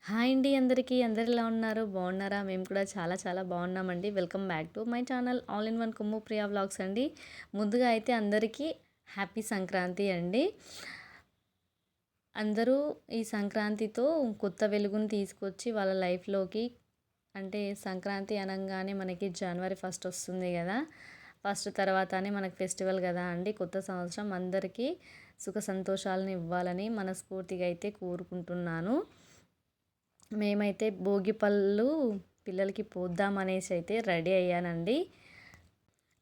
Hi అండి అందరికీ. అందరు ఎలా ఉన్నారు? బాగున్నారా? మేము కూడా చాలా చాలా బాగున్నామండి. Welcome back to my channel all in one కుమ్ము ప్రియా వ్లాగ్స్ అండి. ముందుగా అయితే అందరికీ హ్యాపీ సంక్రాంతి అండి. అందరూ ఈ సంక్రాంతితో కొత్త వెలుగుని తీసుకొచ్చి వాళ్ళ లైఫ్‌లోకి అంటే సంక్రాంతి అనంగానే మనకి జనవరి ఫస్ట్ వస్తుంది గదా! ఫస్ట్ తర్వాతనే మనకి ఫెస్టివల్ గదా అండి. కొత్త సంవత్సరం అందరికీ సుఖ సంతోషాలను ఇవ్వాలని మనస్ఫూర్తిగా అయితే కోరుకుంటున్నాను. మేమైతే భోగి పళ్ళు పిల్లలకి పోద్దామనేసి అయితే రెడీ అయ్యానండి.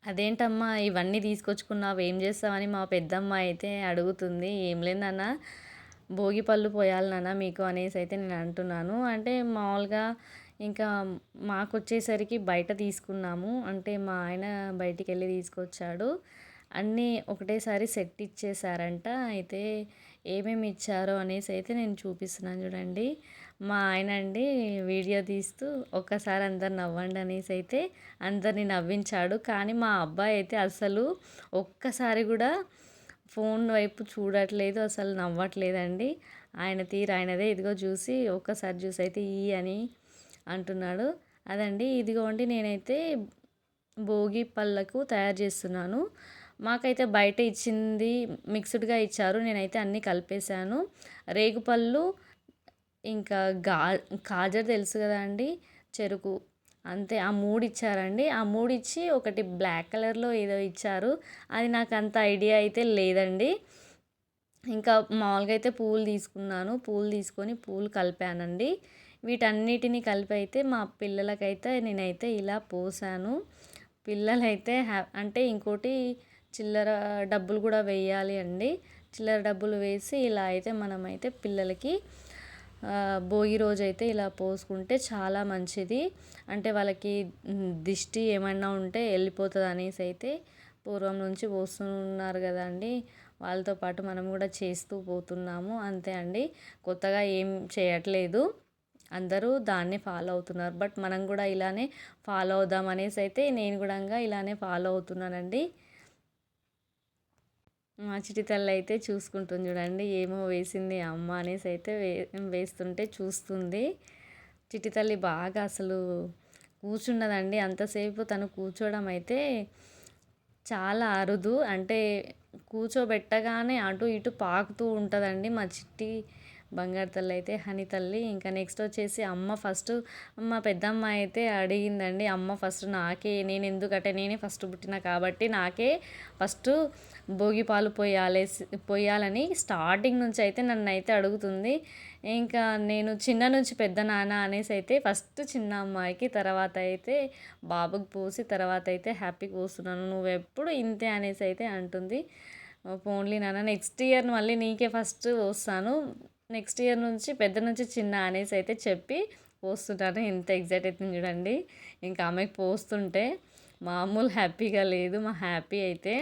అదేంటమ్మా ఇవన్నీ తీసుకొచ్చుకున్నావు ఏం చేస్తావని మా పెద్దమ్మ అయితే అడుగుతుంది. ఏం లేదు నాన్న భోగి పళ్ళు పోయాలి నాన్న మీకు అనేసి అయితే నేను అంటున్నాను. అంటే మామూలుగా ఇంకా మాకొచ్చేసరికి బయట తీసుకున్నాము. అంటే మా ఆయన బయటికెళ్ళి తీసుకొచ్చాడు. అన్నీ ఒకటేసారి సెట్ ఇచ్చేసారంట. అయితే ఏమేమి ఇచ్చారో అనేసి అయితే నేను చూపిస్తున్నాను చూడండి. మా ఆయన అండి వీడియో తీస్తూ ఒక్కసారి అందరు నవ్వండి అనేసి అయితే అందరిని నవ్వించాడు. కానీ మా అబ్బాయి అయితే అసలు ఒక్కసారి కూడా ఫోన్ వైపు చూడట్లేదు, అసలు నవ్వట్లేదండి. ఆయన తీరు ఆయనదే. ఇదిగో చూసి ఒక్కసారి చూసి అయితే ఈ అని అంటున్నాడు. అదండి ఇదిగోండి నేనైతే భోగి పళ్ళకు తయారు చేస్తున్నాను. మాకైతే బయట ఇచ్చింది మిక్స్డ్‌గా ఇచ్చారు. నేనైతే అన్నీ కలిపేసాను. రేగుపళ్ళు ఇంకా గా కాజర్ తెలుసు కదా అండి! చెరుకు అంతే. ఆ 3 ఇచ్చారండి. ఆ 3 ఇచ్చి ఒకటి బ్లాక్ కలర్‌లో ఏదో ఇచ్చారు. అది నాకు అంత ఐడియా అయితే లేదండి. ఇంకా మామూలుగా అయితే పూలు తీసుకున్నాను. పూలు తీసుకొని పూలు కలిపానండి. వీటన్నిటిని కలిపి అయితే మా పిల్లలకైతే నేనైతే ఇలా పోసాను. పిల్లలైతే అంటే ఇంకోటి చిల్లర డబ్బులు కూడా వేయాలి అండి. చిల్లర డబ్బులు వేసి ఇలా అయితే మనమైతే పిల్లలకి భోగి రోజైతే ఇలా పోసుకుంటే చాలా మంచిది. అంటే వాళ్ళకి దిష్టి ఏమన్నా ఉంటే వెళ్ళిపోతుంది అనేసి అయితే పూర్వం నుంచి పోస్తున్నారు కదండి. వాళ్ళతో పాటు మనం కూడా చేస్తూ పోతున్నాము అంతే అండి. కొత్తగా ఏం చేయట్లేదు. అందరూ దాన్ని ఫాలో అవుతున్నారు. బట్ మనం కూడా ఇలానే ఫాలో అవుదాం అనేసి అయితే నేను కూడా ఇలానే ఫాలో అవుతున్నానండి. మా చిట్టి తల్లి అయితే చూసుకుంటుంది చూడండి. ఏమో వేసింది అమ్మ అనేసి అయితే వేస్తుంటే చూస్తుంది. చిట్టి తల్లి బాగా అసలు కూర్చున్నదండి. అంతసేపు తను కూర్చోవడం అయితే చాలా అరుదు. అంటే కూర్చోబెట్టగానే అటు ఇటు పాకుతూ ఉంటుందండి మా చిట్టి బంగారు తల్లి అయితే, హనీ తల్లి. ఇంకా నెక్స్ట్ వచ్చేసి అమ్మ ఫస్ట్ మా పెద్దమ్మ అయితే అడిగిందండి. అమ్మ ఫస్ట్ నాకే, నేను ఎందుకంటే నేనే ఫస్ట్ పుట్టిన కాబట్టి నాకే ఫస్ట్ భోగి పాలు పోయాలని స్టార్టింగ్ నుంచి అయితే నన్ను అయితే అడుగుతుంది. ఇంకా నేను చిన్న నుంచి పెద్ద నాన్న అనేసి అయితే ఫస్ట్ చిన్న అమ్మాయికి, తర్వాత అయితే బాబుకి పోసి, తర్వాత అయితే హ్యాపీకి పోస్తున్నాను, నువ్వెప్పుడు ఇంతే అనేసి అయితే అంటుంది. పోన్లీ నాన్న నెక్స్ట్ ఇయర్ మళ్ళీ నీకే ఫస్ట్ వస్తాను, నెక్స్ట్ ఇయర్ నుంచి పెద్ద నుంచి చిన్న అనేసి అయితే చెప్పి పోస్తున్నాను. ఎంత ఎగ్జైట్ అవుతుంది చూడండి. ఇంకా ఆమెకి పోస్తుంటే మామూలు హ్యాపీగా లేదు మా హ్యాపీ అయితే.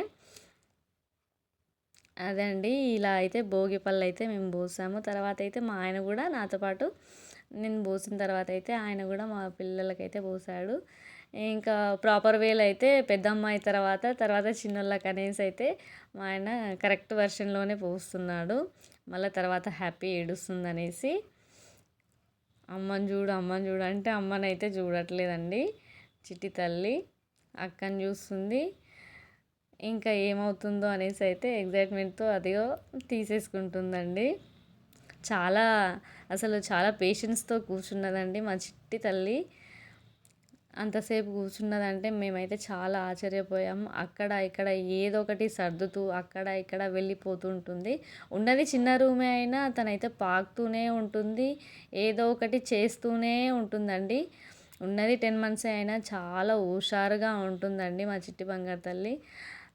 అదే అండి ఇలా అయితే భోగి పళ్ళు అయితే మేము పోసాము. తర్వాత అయితే మా ఆయన కూడా నాతో పాటు నేను పోసిన తర్వాత అయితే ఆయన కూడా మా పిల్లలకైతే పోసాడు. ఇంకా ప్రాపర్ వేలో అయితే పెద్ద అమ్మాయి తర్వాత చిన్నోళ్ళకి అనేసి అయితే మా ఆయన కరెక్ట్ వర్షన్లోనే పోస్తున్నాడు. మళ్ళీ తర్వాత హ్యాపీ ఏడుస్తుంది అనేసి. అమ్మని చూడు అమ్మని చూడు అంటే అమ్మనైతే చూడట్లేదండి చిట్టి తల్లి. అక్కని చూస్తుంది. ఇంకా ఏమవుతుందో అనేసి అయితే ఎగ్జైట్మెంట్తో అదిగో తీసేసుకుంటుందండి. చాలా అసలు చాలా పేషెన్స్తో కూర్చున్నదండి మా చిట్టి తల్లి. అంతసేపు కూర్చున్నదంటే మేమైతే చాలా ఆశ్చర్యపోయాము. అక్కడ ఇక్కడ ఏదో ఒకటి సర్దుతూ అక్కడ ఇక్కడ వెళ్ళిపోతూ ఉంటుంది. ఉన్నది చిన్న రూమే అయినా తనైతే పాకుతూనే ఉంటుంది, ఏదో ఒకటి చేస్తూనే ఉంటుందండి. ఉన్నది 10 మంత్సే అయినా చాలా హుషారుగా ఉంటుందండి మా చిట్టి బంగారు తల్లి.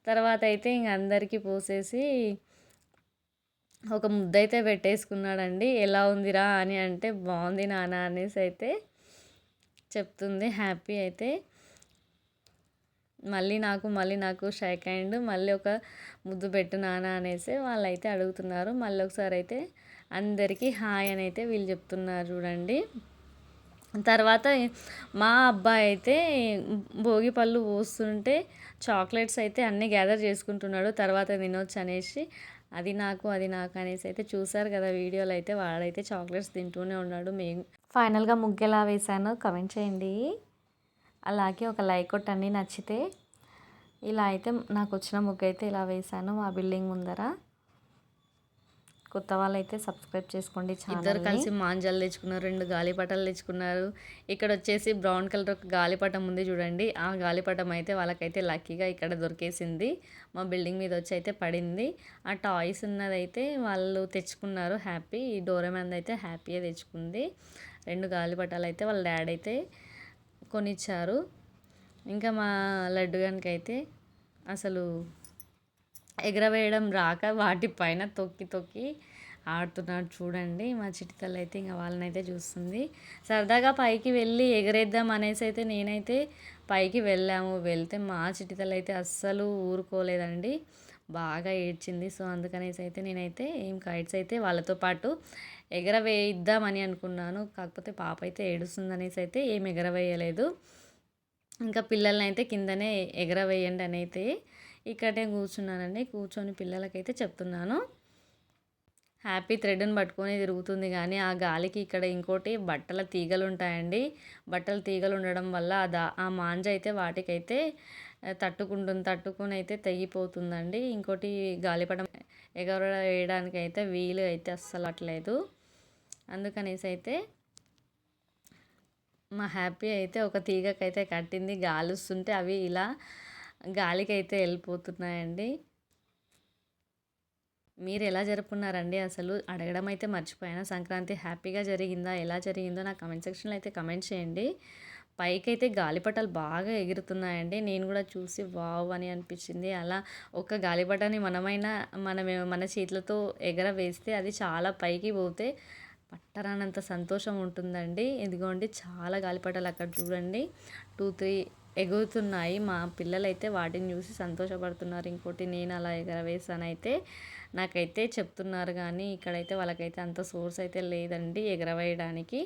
తర్వాత అయితే ఇంక అందరికీ పోసేసి ఒక ముద్దయితే పెట్టేసుకున్నాడండి. ఎలా ఉందిరా అని అంటే బాగుంది నాన్న అనేసి అయితే చెప్తుంది హ్యాపీ అయితే. మళ్ళీ నాకు షేక్ హ్యాండ్, మళ్ళీ ఒక ముద్దు పెట్టు నాన్న అనేసి వాళ్ళైతే అడుగుతున్నారు. మళ్ళీ ఒకసారి అయితే అందరికీ హాయ్ అని అయితే వీళ్ళు చెప్తున్నారు చూడండి. తర్వాత మా అబ్బాయి అయితే భోగి పళ్ళు పోస్తుంటే చాక్లెట్స్ అయితే అన్నీ గ్యాదర్ చేసుకుంటున్నాడు. తర్వాత తినొచ్చు అనేసి అది నాకు అది నాకు అనేసి అయితే చూసారు కదా వీడియోలో అయితే. వాడైతే చాక్లెట్స్ తింటూనే ఉన్నాడు. మేము ఫైనల్గా ముగ్గు ఎలా వేసానో కమెంట్ చేయండి. అలాగే ఒక లైక్ కొట్టండి నచ్చితే. ఇలా అయితే నాకు వచ్చిన ముగ్గు అయితే ఇలా వేసాను మా బిల్డింగ్ ముందర. కొత్త వాళ్ళైతే సబ్స్క్రైబ్ చేసుకోండి ఛానల్ని. ఇద్దరు కలిసి మాంజాలు తెచ్చుకున్నారు, 2 గాలిపటాలు తెచ్చుకున్నారు. ఇక్కడ వచ్చేసి బ్రౌన్ కలర్ ఒక గాలిపటం ఉంది చూడండి. ఆ గాలిపటం అయితే వాళ్ళకైతే లక్కీగా ఇక్కడ దొరికేసింది. మా బిల్డింగ్ మీద వచ్చి అయితే పడింది. ఆ టాయ్స్ ఉన్నదైతే వాళ్ళు తెచ్చుకున్నారు హ్యాపీ. ఈ డోరేమాన్ అయితే హ్యాపీగా తెచ్చుకుంది. 2 గాలిపటాలు అయితే వాళ్ళ డాడీ అయితే కొనిచ్చారు. ఇంకా మా లడ్డు గానికైతే అసలు ఎగరవేయడం రాక వాటిపైన తొక్కి తొక్కి ఆడుతున్నాడు చూడండి. మా చిట్టి తల్లి అయితే ఇంకా వాళ్ళనైతే చూస్తుంది. సరదాగా పైకి వెళ్ళి ఎగరేద్దాం అనేసి అయితే నేనైతే పైకి వెళ్తే మా చిట్టి తల్లి అయితే అస్సలు ఊరుకోలేదండి. బాగా ఏడ్చింది. సో అందుకనేసి అయితే నేనైతే ఏం కైట్స్ అయితే వాళ్ళతో పాటు ఎగరవేయిద్దామని అనుకున్నాను. కాకపోతే పాప అయితే ఏడుస్తుందనేసి అయితే ఏం ఎగరవేయలేదు. ఇంకా పిల్లల్ని అయితే కిందనే ఎగరవేయండి అని అయితే ఇక్కడే కూర్చున్నానండి. కూర్చొని పిల్లలకైతే చెప్తున్నాను. హ్యాపీ థ్రెడ్ని పట్టుకొని తిరుగుతుంది కానీ ఆ గాలికి ఇక్కడ ఇంకోటి బట్టల తీగలు ఉంటాయండి. బట్టల తీగలు ఉండడం వల్ల ఆ మాంజ అయితే వాటికైతే తట్టుకుని అయితే తెగిపోతుందండి. ఇంకోటి గాలిపటం ఎగరవేయడానికి అయితే వీలు అయితే అస్సలు అట్లేదు. అందుకనేసి అయితే మా హ్యాపీ అయితే ఒక తీగకైతే కట్టింది. గాలి వస్తుంటే అవి ఇలా గాలికైతే వెళ్ళిపోతున్నాయండి. మీరు ఎలా జరుపుకున్నారండి అసలు అడగడం అయితే మర్చిపోయాను. సంక్రాంతి హ్యాపీగా జరిగిందా, ఎలా జరిగిందో నాకు కమెంట్ సెక్షన్లో అయితే కమెంట్ చేయండి. పైకైతే గాలిపటాలు బాగా ఎగురుతున్నాయండి. నేను కూడా చూసి వావ్ అని అనిపించింది. అలా ఒక గాలిపటాన్ని మన చేతులతో ఎగరవేస్తే అది చాలా పైకి పోతే పట్టరానంత సంతోషం ఉంటుందండి. ఇదిగోండి చాలా గాలిపటాలు అక్కడ చూడండి 2, 3 ఎగురుతున్నాయి. మా పిల్లలైతే వాటిని చూసి సంతోషపడుతున్నారు. ఇంకోటి నేను అలా ఎగరవేసానైతే నాకైతే చెప్తున్నారు కానీ ఇక్కడైతే వాళ్ళకైతే అంత సోర్స్ అయితే లేదండి ఎగరవేయడానికి.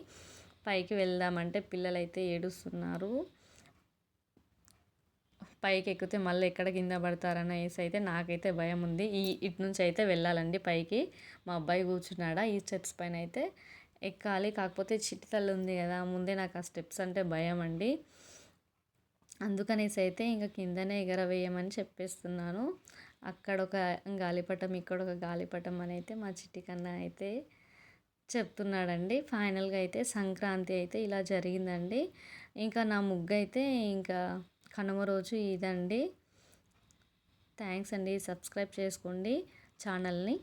పైకి వెళ్దామంటే పిల్లలైతే ఏడుస్తున్నారు. పైకి ఎక్కితే మళ్ళీ ఎక్కడ కింద పడతారనేసి అయితే నాకైతే భయం ఉంది. ఇటు నుంచి అయితే వెళ్ళాలండి పైకి. మా అబ్బాయి కూర్చున్నాడా ఈ స్టెప్స్ పైన అయితే ఎక్కాలి. కాకపోతే చిట్టి తల్లి ఉంది కదా ముందే నాకు ఆ స్టెప్స్ అంటే భయం అండి. అందుకనేసి అయితే ఇంకా కిందనే ఎగరవేయమని చెప్పేస్తున్నాను. అక్కడ ఒక గాలిపటం ఇక్కడ ఒక గాలిపటం అని అయితే మా చిట్టి కన్నా అయితే చెప్తున్నాడండి. ఫైనల్గా అయితే సంక్రాంతి అయితే ఇలా జరిగిందండి. ఇంకా నా ముగ్గు అయితే ఇంకా కనుమ రోజు ఇదండి. థ్యాంక్స్ అండి. సబ్స్క్రైబ్ చేసుకోండి ఛానల్ని.